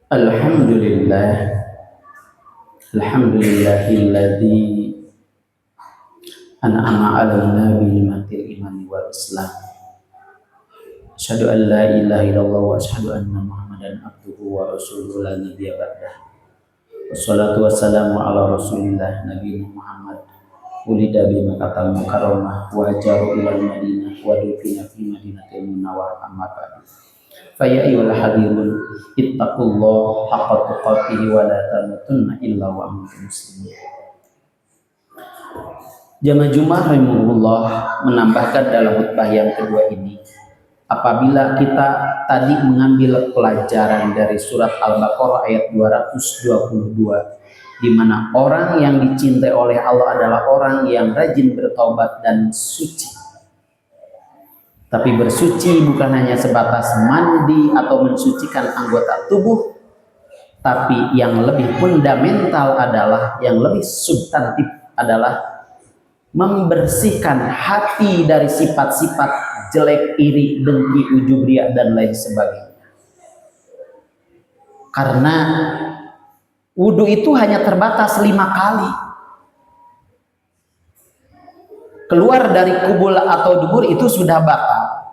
Alhamdulillah, alhamdulillahilladzi an'ama 'alaina bi ni'matil imani wal islam. Asyhadu an la ilaha illallah wa asyhadu anna Muhammadan abduhu wa rasuluhu la nabiyya ba'dah. Wassalatu wassalamu ala Rasulillah nabiyina Muhammad. Ulida bi Makkah mukarramah wa hajaru ilal Madinah wa dufina fi Madinatil Munawwarah amma ba'du. Fa ya ayyuhal hadirun ittaqullaha haqqa tuqatih wa la tamutunna illa wa antum muslimun. Jamaah Jumat rahimahullah menambahkan dalam khutbah yang kedua ini, apabila kita tadi mengambil pelajaran dari surat Al-Baqarah ayat 222, di mana orang yang dicintai oleh Allah adalah orang yang rajin bertaubat dan suci. Tapi bersuci bukan hanya sebatas mandi atau mensucikan anggota tubuh, tapi yang lebih fundamental adalah, yang lebih substantif adalah membersihkan hati dari sifat-sifat jelek, iri, dengki, ujub, riya, dan lain sebagainya. Karena wudhu itu hanya terbatas 5 kali. Keluar dari kubul atau dubur itu sudah batal.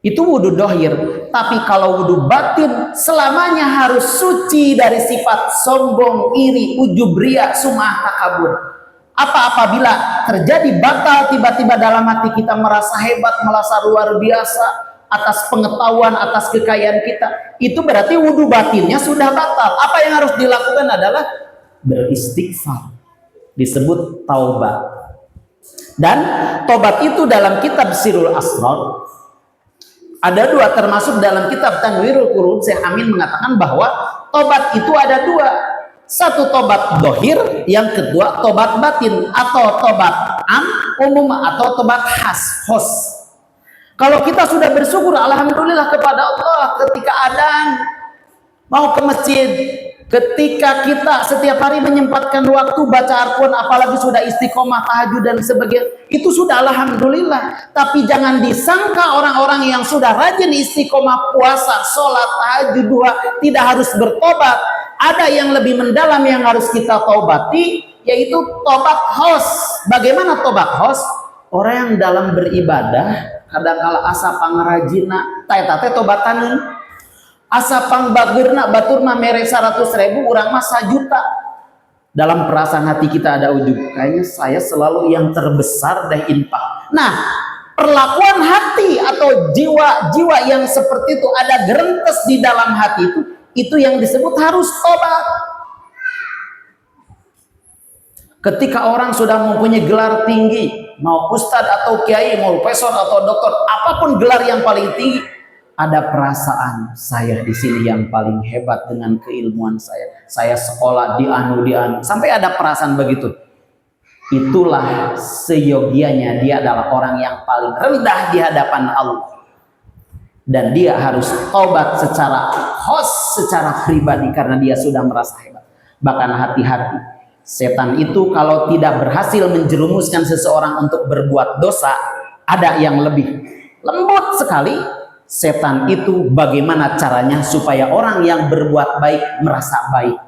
Itu wudhu dohir. Tapi kalau wudhu batin, selamanya harus suci dari sifat sombong, iri, ujub, riya, sum'ah, takabur. Apabila terjadi batal tiba-tiba dalam hati kita merasa hebat, merasa luar biasa atas pengetahuan, atas kekayaan kita, itu berarti wudhu batinnya sudah batal. Apa yang harus dilakukan adalah beristighfar, disebut taubat. Dan taubat itu dalam kitab Sirul Asrar ada 2, termasuk dalam kitab Tanwirul Qulub Syekh Amin mengatakan bahwa taubat itu ada 2. Satu tobat dohir, yang kedua tobat batin, atau tobat umum, atau tobat khos. Kalau kita sudah bersyukur alhamdulillah kepada Allah ketika adzan mau ke masjid, ketika kita setiap hari menyempatkan waktu baca Al-Quran, apalagi sudah istiqomah tahajud dan sebagainya, itu sudah alhamdulillah. Tapi jangan disangka orang-orang yang sudah rajin istiqomah puasa, sholat, tahajud, duha tidak harus bertobat. Ada yang lebih mendalam yang harus kita taubati, yaitu tobat khos. Bagaimana tobat khos? Orang yang dalam beribadah kadangkala asa pangrajina tae-tate tobataneun, asa pangbagirna baturna mere 100.000, urang mah 1 juta. Dalam perasaan hati kita ada ujub, kayaknya saya selalu yang terbesar deh infak. Nah, perlakuan hati atau jiwa-jiwa yang seperti itu, ada gerentes di dalam hati itu yang disebut harus tobat. Ketika orang sudah mempunyai gelar tinggi, mau ustadz atau kiai, mau profesor atau doktor, apapun gelar yang paling tinggi, ada perasaan saya di sini yang paling hebat dengan keilmuan saya. Saya sekolah di anu, sampai ada perasaan begitu. Itulah seyogianya dia adalah orang yang paling rendah di hadapan Allah. Dan dia harus taubat secara khos, secara pribadi, karena dia sudah merasa hebat. Bahkan hati-hati, setan itu kalau tidak berhasil menjerumuskan seseorang untuk berbuat dosa, ada yang lebih lembut sekali. Setan itu bagaimana caranya supaya orang yang berbuat baik merasa baik.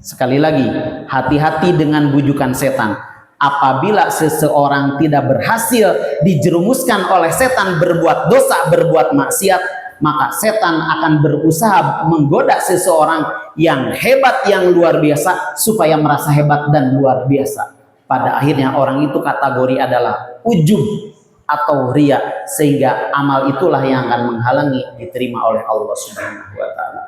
Sekali lagi, hati-hati dengan bujukan setan. Apabila seseorang tidak berhasil dijerumuskan oleh setan berbuat dosa, berbuat maksiat, maka setan akan berusaha menggoda seseorang yang hebat, yang luar biasa, supaya merasa hebat dan luar biasa. Pada akhirnya orang itu kategori adalah ujub atau riya, sehingga amal itulah yang akan menghalangi diterima oleh Allah Subhanahu wa ta'ala.